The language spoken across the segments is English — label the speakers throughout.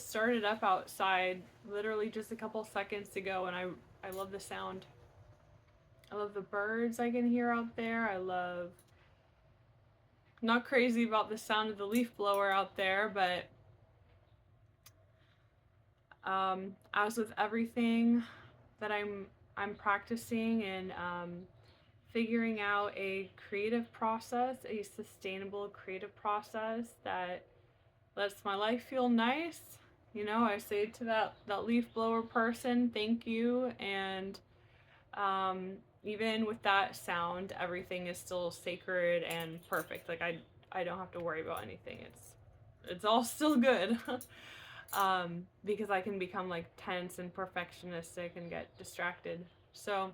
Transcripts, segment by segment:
Speaker 1: just started up outside literally just a couple seconds ago, and I love the sound. I love the birds I can hear out there. I love, not crazy about the sound of the leaf blower out there, but as with everything that I'm practicing and figuring out a creative process, a sustainable creative process that lets my life feel nice. You know, I say to that leaf blower person, thank you. And even with that sound, everything is still sacred and perfect. Like I don't have to worry about anything. It's all still good. Because I can become like tense and perfectionistic and get distracted. So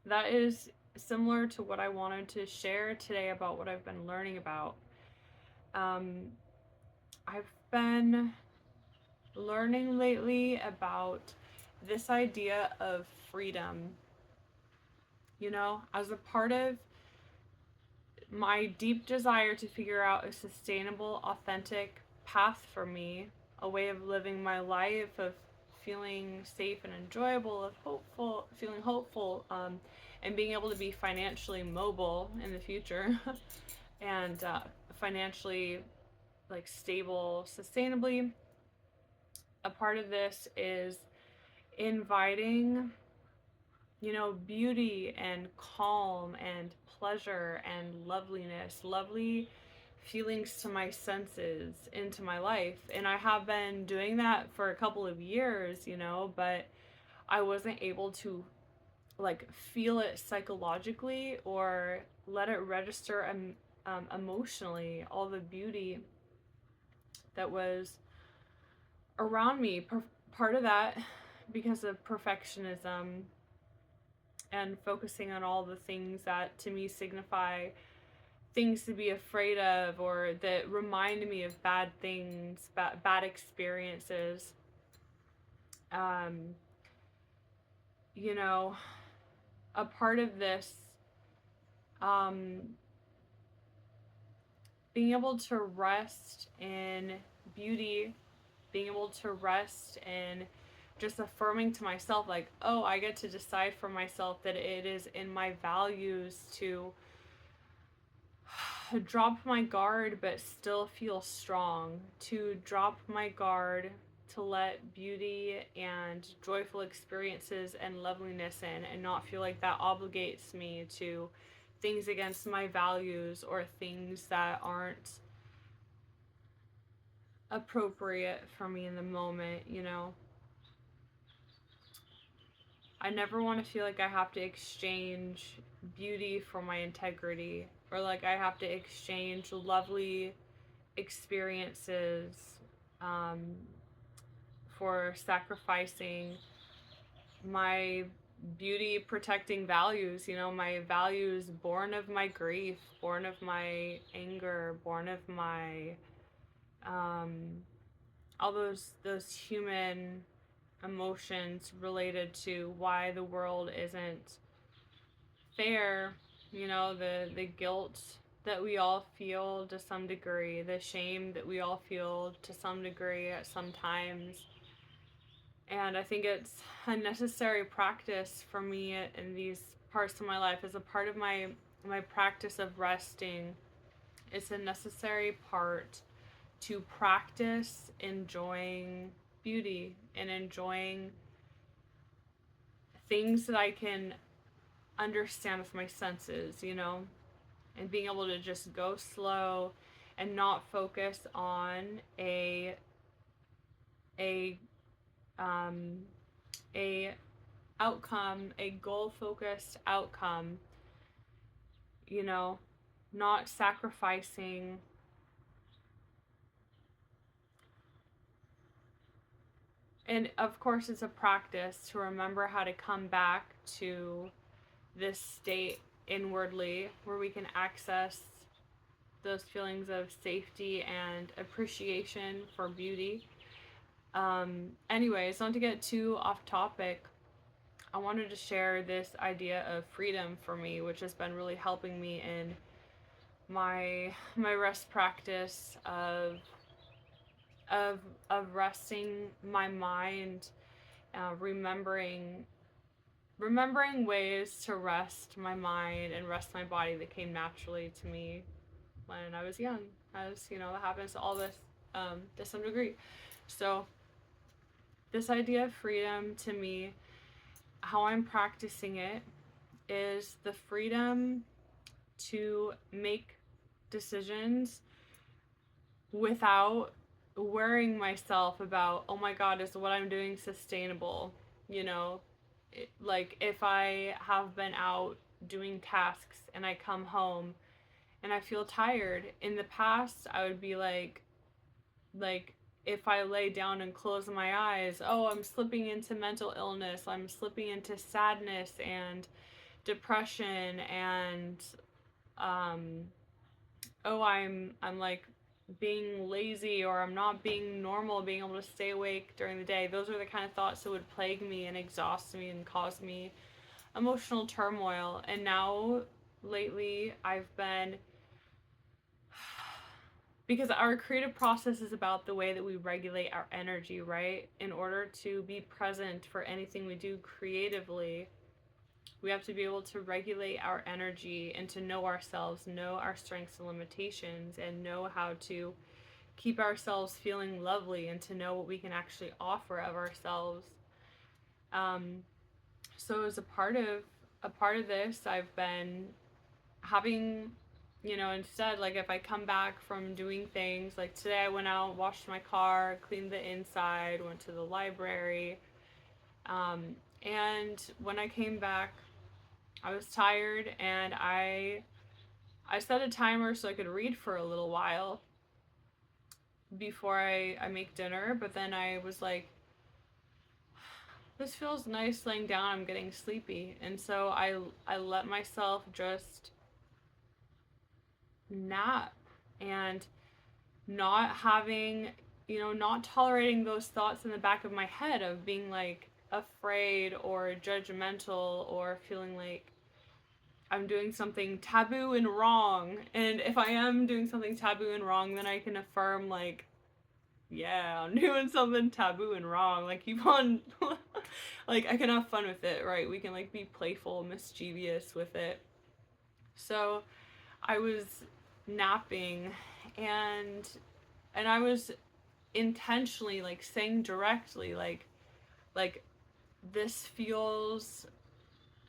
Speaker 1: that is similar to what I wanted to share today about what I've been learning about. I've been learning lately about this idea of freedom. You know, as a part of my deep desire to figure out a sustainable, authentic path for me, a way of living my life, of feeling safe and enjoyable, of feeling hopeful, and being able to be financially mobile in the future, and financially like stable, sustainably. A part of this is inviting, you know, beauty and calm and pleasure and loveliness, lovely feelings to my senses into my life. And I have been doing that for a couple of years, you know, but I wasn't able to like feel it psychologically or let it register emotionally, all the beauty that was around me. Part of that because of perfectionism and focusing on all the things that to me signify things to be afraid of or that remind me of bad things, bad experiences. Um, you know, a part of this, um, being able to rest in beauty, being able to rest in just affirming to myself, like, oh, I get to decide for myself that it is in my values to drop my guard but still feel strong, to drop my guard, to let beauty and joyful experiences and loveliness in and not feel like that obligates me to things against my values or things that aren't appropriate for me in the moment, you know. I never want to feel like I have to exchange beauty for my integrity, or like I have to exchange lovely experiences um, for sacrificing my beauty protecting values, you know, my values born of my grief, born of my anger, born of my um, all those human emotions related to why the world isn't fair, you know, the guilt that we all feel to some degree, the shame that we all feel to some degree at some times. And I think it's a necessary practice for me in these parts of my life as a part of my practice of resting. It's a necessary part to practice enjoying beauty and enjoying things that I can understand with my senses, you know, and being able to just go slow and not focus on a um a outcome, a goal focused outcome, you know, not sacrificing and of course it's a practice to remember how to come back to this state inwardly where we can access those feelings of safety and appreciation for beauty. Anyways, not to get too off topic, I wanted to share this idea of freedom for me, which has been really helping me in my rest practice of of of resting my mind, remembering ways to rest my mind and rest my body that came naturally to me when I was young. As you know, that happens to all of us to some degree. So this idea of freedom to me, how I'm practicing it, is the freedom to make decisions without worrying myself about, oh my God, is what I'm doing sustainable? You know, like if I have been out doing tasks and I come home and I feel tired, in the past I would be like if I lay down and close my eyes, oh, I'm slipping into mental illness, I'm slipping into sadness and depression and um oh, I'm like being lazy, or I'm not being normal, being able to stay awake during the day. Those are the kind of thoughts that would plague me and exhaust me and cause me emotional turmoil. And now lately I've been, because our creative process is about the way that we regulate our energy, right? In order to be present for anything we do creatively, we have to be able to regulate our energy and to know ourselves, know our strengths and limitations, and know how to keep ourselves feeling lovely and to know what we can actually offer of ourselves. Um, so as a part of this, I've been having, instead, like if I come back from doing things, like today I went out, washed my car, cleaned the inside, went to the library, and when I came back, I was tired, and I set a timer so I could read for a little while before I make dinner, but then I was like, this feels nice laying down, I'm getting sleepy. And so I let myself just nap, and not having, not tolerating those thoughts in the back of my head of being like afraid or judgmental or feeling like I'm doing something taboo and wrong. And if I am doing something taboo and wrong, then I can affirm, like, yeah, I'm doing something taboo and wrong. Like, keep on, like, I can have fun with it, right? We can, like, be playful, mischievous with it. So I was napping, and I was intentionally, like, saying directly, like, this feels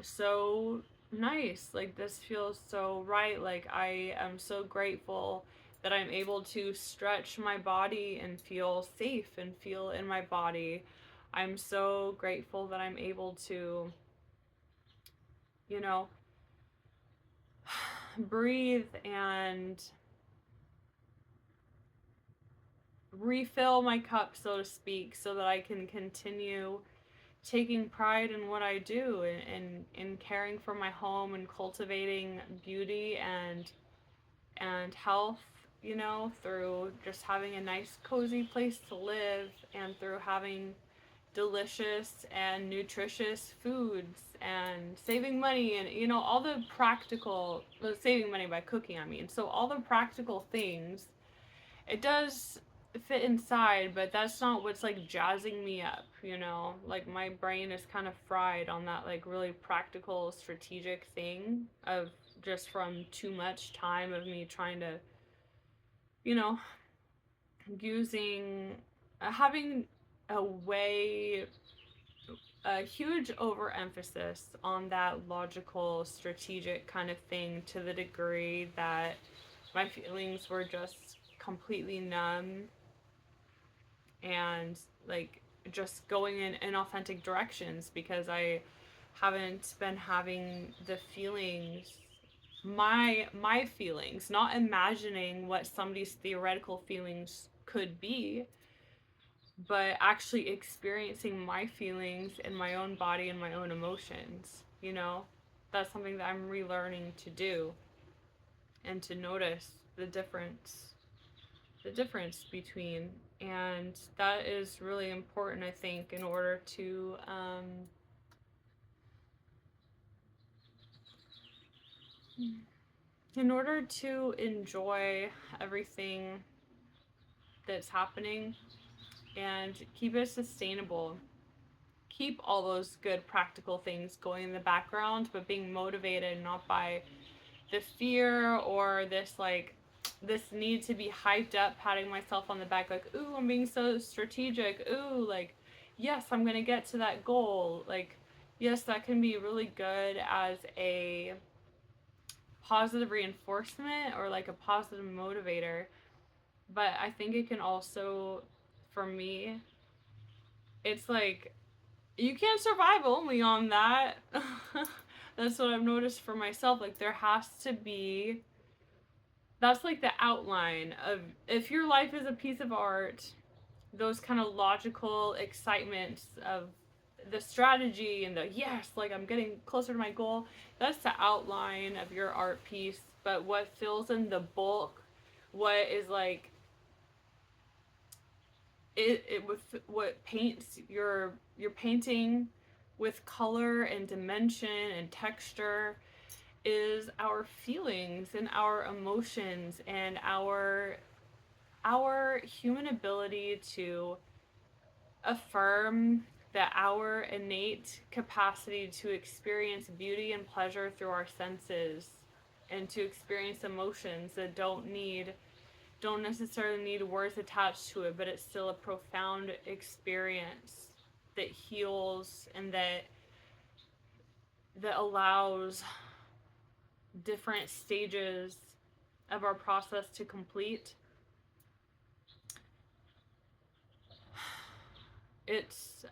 Speaker 1: so nice. Like, this feels so right. Like, I am so grateful that I'm able to stretch my body and feel safe and feel in my body. I'm so grateful that I'm able to, you know, breathe and refill my cup, so to speak, so that I can continue taking pride in what I do, and in caring for my home and cultivating beauty and health, through just having a nice cozy place to live, and through having delicious and nutritious foods, and saving money, and all the practical, well, saving money by cooking, I mean. So all the practical things, it does fit inside, but that's not what's like jazzing me up, Like, my brain is kind of fried on that, like, really practical, strategic thing of just from too much time of me trying to, you know, using, having a way, a huge overemphasis on that logical, strategic kind of thing, to the degree that my feelings were just completely numb, and like just going in inauthentic directions, because I haven't been having the feelings, my feelings, not imagining what somebody's theoretical feelings could be, but actually experiencing my feelings in my own body and my own emotions. That's something that I'm relearning to do, and to notice the difference between. And that is really important, I think, in order to enjoy everything that's happening and keep it sustainable. Keep all those good practical things going in the background, but being motivated not by the fear or this need to be hyped up, patting myself on the back, like, ooh, I'm being so strategic. Ooh, like, yes, I'm gonna get to that goal. Like, yes, that can be really good as a positive reinforcement or like a positive motivator. But I think it can also, for me, it's like you can't survive only on that. That's what I've noticed for myself. Like, there has to be, that's like the outline of, if your life is a piece of art, those kind of logical excitements of the strategy and the yes, like I'm getting closer to my goal, that's the outline of your art piece. But what fills in the bulk, what is like it with what paints your painting with color and dimension and texture, is our feelings and our emotions and our human ability to affirm that our innate capacity to experience beauty and pleasure through our senses and to experience emotions that don't necessarily need words attached to it, but it's still a profound experience that heals and that allows different stages of our process to complete. It's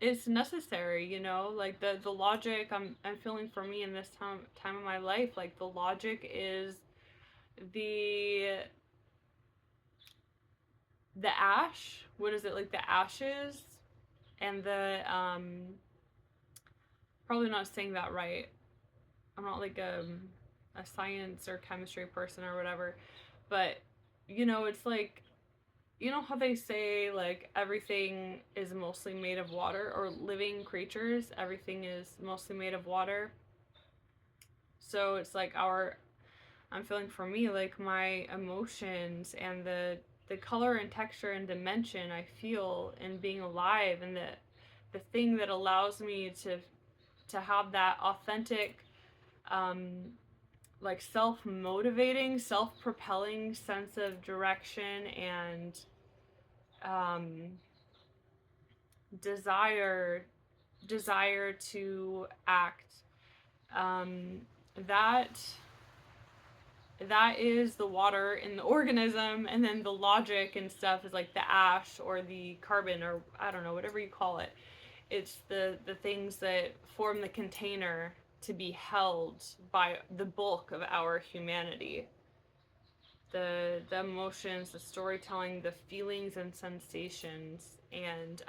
Speaker 1: it's necessary, you know, like the logic I'm feeling for me in this time of my life, like the logic is the the ash, what is it, like the ashes and the probably not saying that right. I'm not like a science or chemistry person or whatever, but you know, it's like, you know how they say like everything is mostly made of water, or living creatures, everything is mostly made of water. So it's like I'm feeling for me like my emotions and the color and texture and dimension I feel in being alive, and the thing that allows me to have that authentic um like self-motivating, self-propelling sense of direction and um desire to act, um that that is the water in the organism, and then the logic and stuff is like the ash or the carbon, or I don't know, whatever you call it. It's the things that form the container to be held by the bulk of our humanity. The emotions, the storytelling, the feelings and sensations. And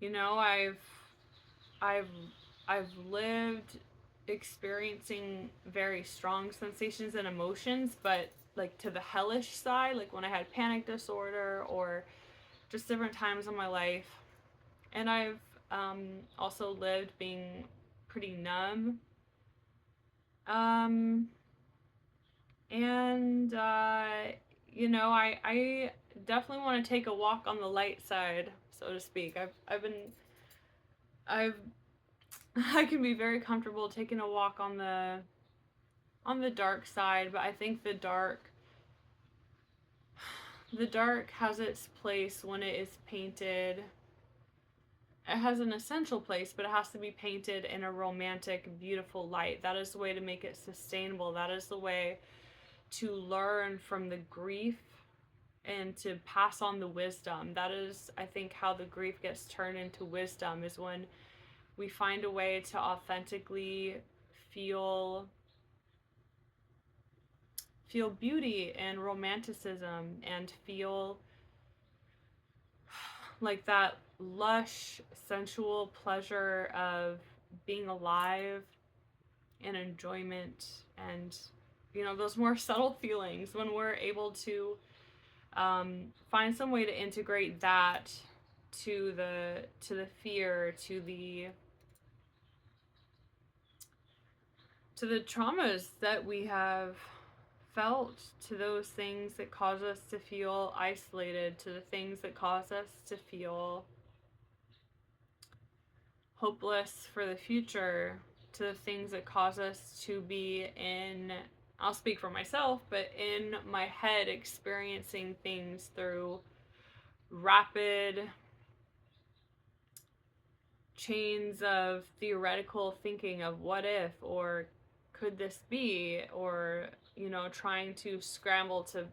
Speaker 1: you know, I've I've lived experiencing very strong sensations and emotions, but like to the hellish side, like when I had panic disorder or just different times in my life. And I've also lived being pretty numb. Um, and you know, I definitely want to take a walk on the light side, so to speak. I've I can be very comfortable taking a walk on the dark side, but I think the dark has its place when it is painted. It has an essential place, but it has to be painted in a romantic, beautiful light. That is the way to make it sustainable. That is the way to learn from the grief and to pass on the wisdom. That is, I think, how the grief gets turned into wisdom, is when we find a way to authentically feel beauty and romanticism, and feel like that lush sensual pleasure of being alive and enjoyment, and you know, those more subtle feelings, when we're able to find some way to integrate that to the fear, to the traumas that we have felt, to those things that cause us to feel isolated, to the things that cause us to feel hopeless for the future, to the things that cause us to be in, I'll speak for myself, but in my head experiencing things through rapid chains of theoretical thinking of what if, or could this be, or, trying to scramble to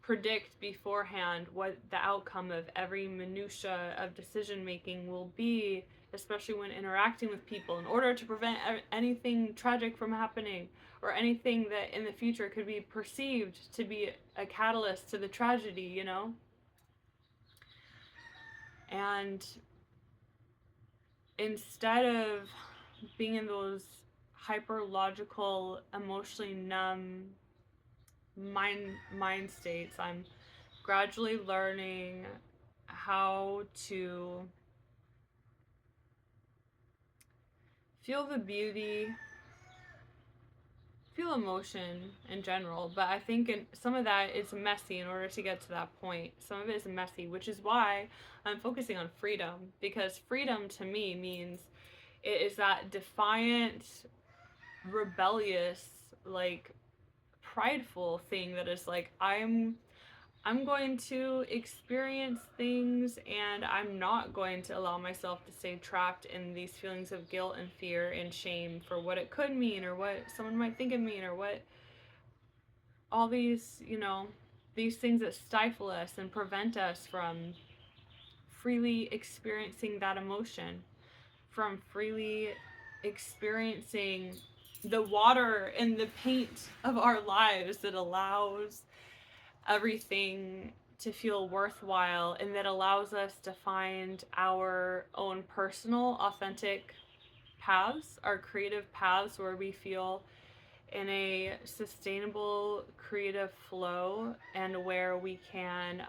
Speaker 1: predict beforehand what the outcome of every minutia of decision making will be, especially when interacting with people, in order to prevent anything tragic from happening, or anything that in the future could be perceived to be a catalyst to the tragedy. And instead of being in those hyper logical, emotionally numb mind states, I'm gradually learning how to feel the beauty, feel emotion in general. But I think some of that is messy in order to get to that point. Some of it is messy, which is why I'm focusing on freedom, because freedom to me means it is that defiant, rebellious, like prideful thing that is like, I'm going to experience things, and I'm not going to allow myself to stay trapped in these feelings of guilt and fear and shame for what it could mean, or what someone might think of me, or what all these things that stifle us and prevent us from freely experiencing that emotion, from freely experiencing the water and the paint of our lives that allows everything to feel worthwhile, and that allows us to find our own personal, authentic paths, our creative paths, where we feel in a sustainable creative flow, and where we can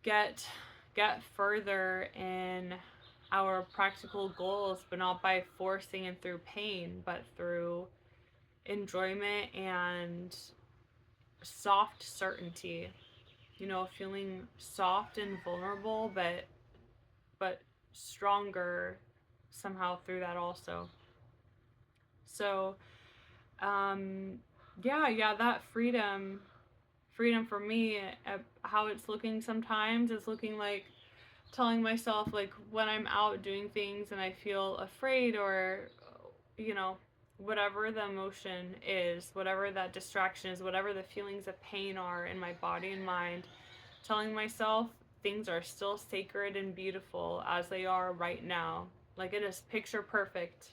Speaker 1: get further in our practical goals, but not by forcing and through pain, but through enjoyment and soft certainty, feeling soft and vulnerable, but stronger somehow through that also. So yeah, that freedom for me, how it's looking sometimes is looking like telling myself, like, when I'm out doing things and I feel afraid, or you know whatever the emotion is, whatever that distraction is, whatever the feelings of pain are in my body and mind, telling myself things are still sacred and beautiful as they are right now. Like, it is picture perfect.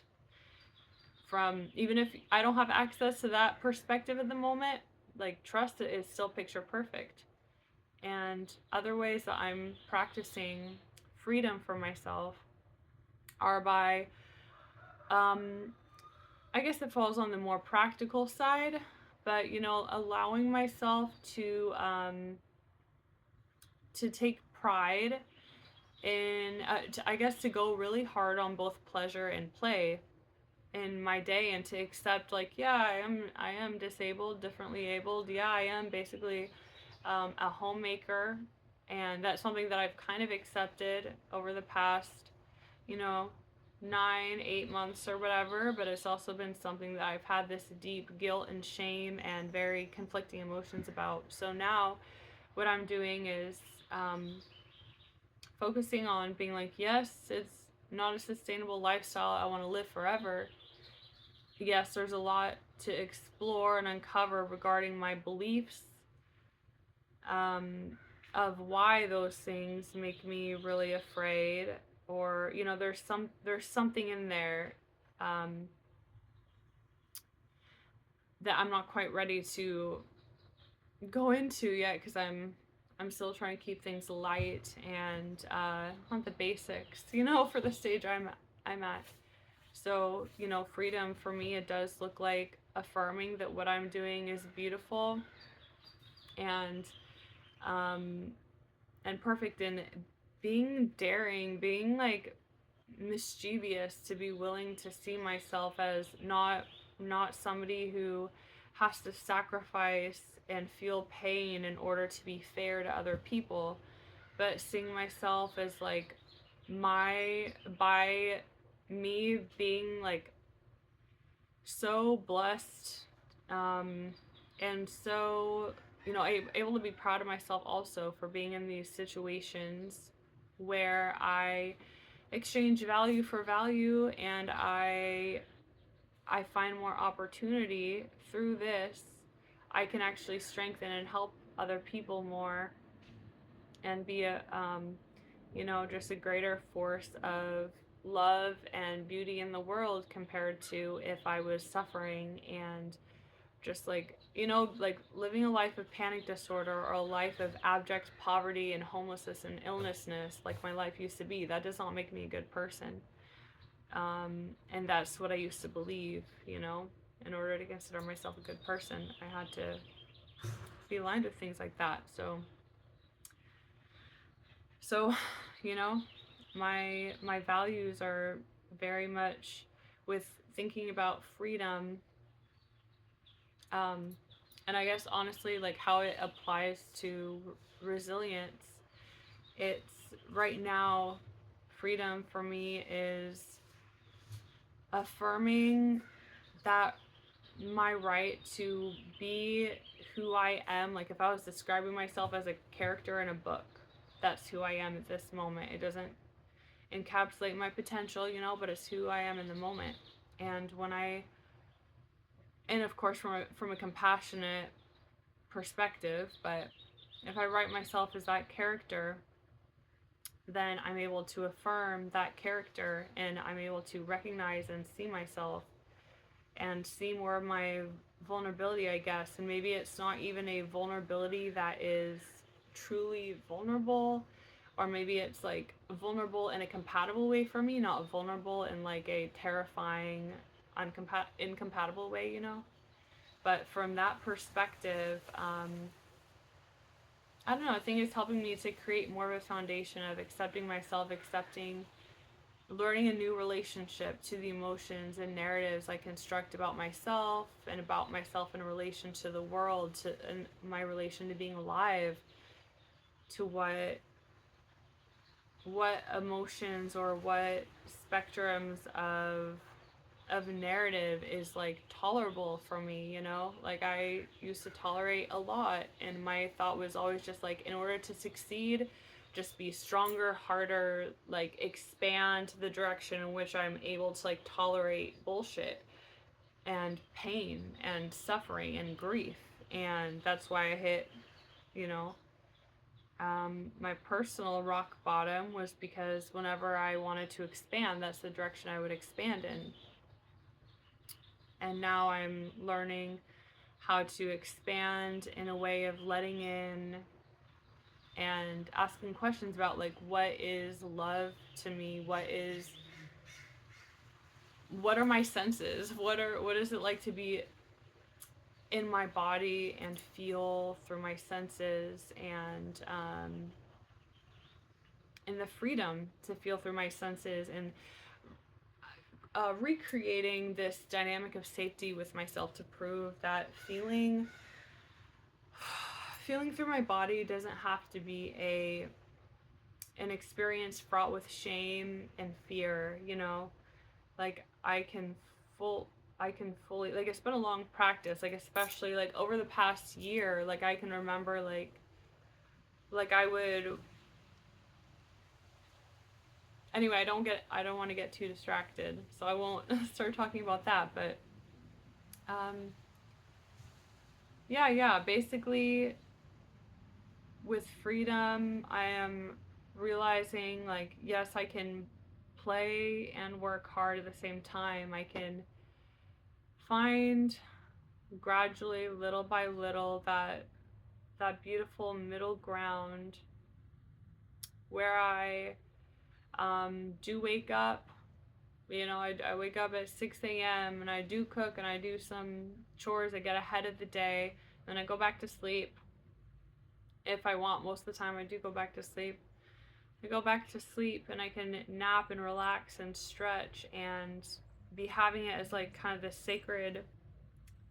Speaker 1: From, even if I don't have access to that perspective at the moment, like, trust it is still picture perfect. And other ways that I'm practicing freedom for myself are by, I guess it falls on the more practical side, but allowing myself to take pride in, I guess, to go really hard on both pleasure and play in my day, and to accept, like, yeah, I am disabled, differently abled. Yeah, I am basically a homemaker, and that's something that I've kind of accepted over the past, 9, 8 months or whatever. But it's also been something that I've had this deep guilt and shame and very conflicting emotions about. So now what I'm doing is focusing on being like, yes, it's not a sustainable lifestyle I want to live forever. Yes, there's a lot to explore and uncover regarding my beliefs, of why those things make me really afraid, or there's something in there that I'm not quite ready to go into yet, because I'm still trying to keep things light and on the basics, for the stage I'm at. So, freedom for me, it does look like affirming that what I'm doing is beautiful and perfect, and being daring, being like mischievous, to be willing to see myself as not not somebody who has to sacrifice and feel pain in order to be fair to other people, but seeing myself as like by me being like so blessed, um, and so, you know, able to be proud of myself also for being in these situations where I exchange value for value, and I find more opportunity through this. I can actually strengthen and help other people more and be a you know, just a greater force of love and beauty in the world compared to if I was suffering and just like, you know, like living a life of panic disorder or a life of abject poverty and homelessness and illnessness like my life used to be. That does not make me a good person. And that's what I used to believe, you know. In order to consider myself a good person, I had to be aligned with things like that. So, you know, my values are very much with thinking about freedom, um, and I guess honestly, like how it applies to resilience. It's right now, freedom for me is affirming that my right to be who I am. Like if I was describing myself as a character in a book, that's who I am at this moment. It doesn't encapsulate my potential, you know, but it's who I am in the moment. And when I, and of course from a compassionate perspective, but if I write myself as that character, then I'm able to affirm that character and I'm able to recognize and see myself and see more of my vulnerability, I guess. And maybe it's not even a vulnerability that is truly vulnerable, or maybe it's like vulnerable in a compatible way for me, not vulnerable in like a terrifying, incompatible way, you know? But from that perspective, I don't know, I think it's helping me to create more of a foundation of accepting myself, accepting learning a new relationship to the emotions and narratives I construct about myself and about myself in relation to the world, to and my relation to being alive, to what emotions or what spectrums of narrative is like tolerable for me, you know? Like I used to tolerate a lot and my thought was always just like in order to succeed, just be stronger, harder, like expand the direction in which I'm able to like tolerate bullshit and pain and suffering and grief. And that's why I hit, you know, my personal rock bottom was because whenever I wanted to expand, that's the direction I would expand in. And now I'm learning how to expand in a way of letting in and asking questions about like what is love to me, what are my senses, what is it like to be in my body and feel through my senses, and in the freedom to feel through my senses, and recreating this dynamic of safety with myself to prove that feeling through my body doesn't have to be an experience fraught with shame and fear, you know. Like I can fully, like it's been a long practice, like especially like over the past year, like I can remember like I would, anyway, I don't want to get too distracted, so I won't start talking about that, but um yeah, basically with freedom, I am realizing like yes, I can play and work hard at the same time. I can find gradually, little by little, that beautiful middle ground where I do wake up. You know, I wake up at 6 a.m. and I do cook and I do some chores. I get ahead of the day. Then I go back to sleep. If I want, most of the time I do go back to sleep. I go back to sleep and I can nap and relax and stretch and be having it as like kind of this sacred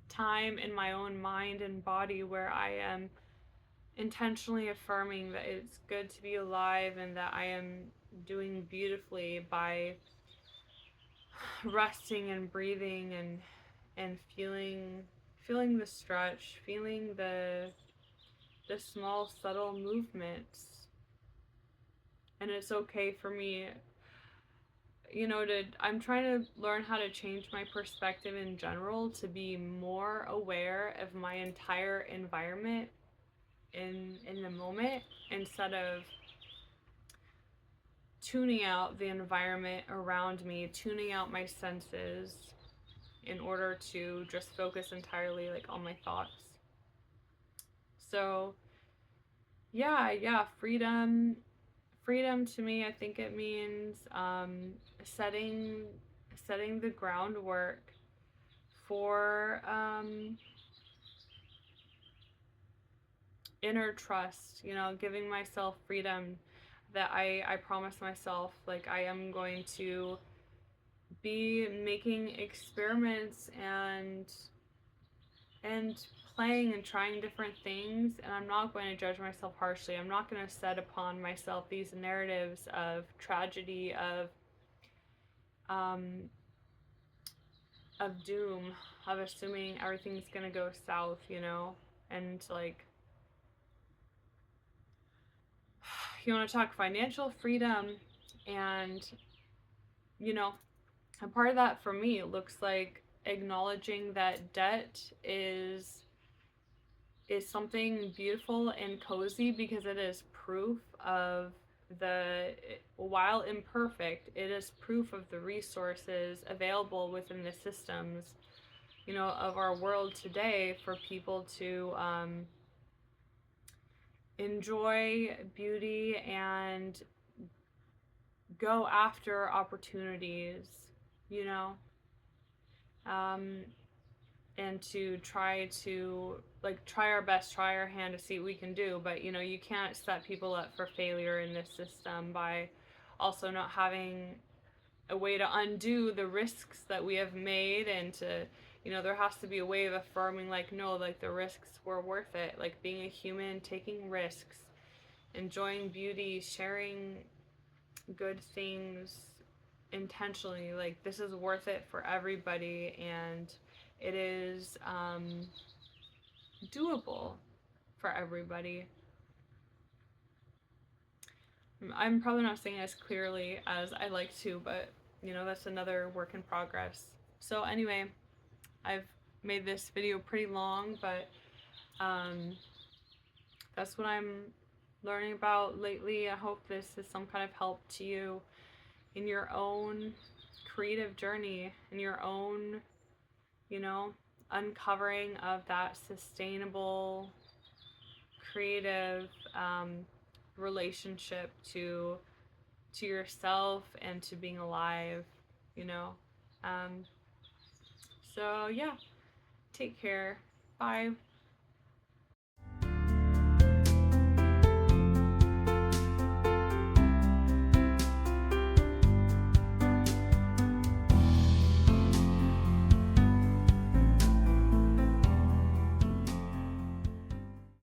Speaker 1: time in my own mind and body where I am intentionally affirming that it's good to be alive and that I am doing beautifully by resting and breathing and feeling the stretch, feeling the small subtle movements. And it's okay for me, you know, to I'm trying to learn how to change my perspective in general to be more aware of my entire environment in the moment instead of tuning out the environment around me, tuning out my senses in order to just focus entirely like on my thoughts. So, yeah, freedom to me, I think it means setting setting the groundwork for inner trust, you know, giving myself freedom that I promise myself, like I am going to be making experiments and playing and trying different things, and I'm not going to judge myself harshly. I'm not going to set upon myself these narratives of tragedy, um of doom, of assuming everything's going to go south, you know. And like, you want to talk financial freedom, and you know, a part of that for me looks like acknowledging that debt is something beautiful and cozy because it is proof of the, while imperfect, it is proof of the resources available within the systems, you know, of our world today for people to enjoy beauty and go after opportunities, you know, um, and to try our best, try our hand to see what we can do. But you know, you can't set people up for failure in this system by also not having a way to undo the risks that we have made, and to, you know, there has to be a way of affirming like, no, like the risks were worth it, like being a human, taking risks, enjoying beauty, sharing good things intentionally, like this is worth it for everybody, and it is doable for everybody. I'm probably not saying it as clearly as I like to, but you know, that's another work in progress. So anyway, I've made this video pretty long, but um, that's what I'm learning about lately. I hope this is some kind of help to you in your own creative journey, in your own, you know, uncovering of that sustainable, creative relationship to yourself and to being alive, you know. Um, so yeah, take care. Bye.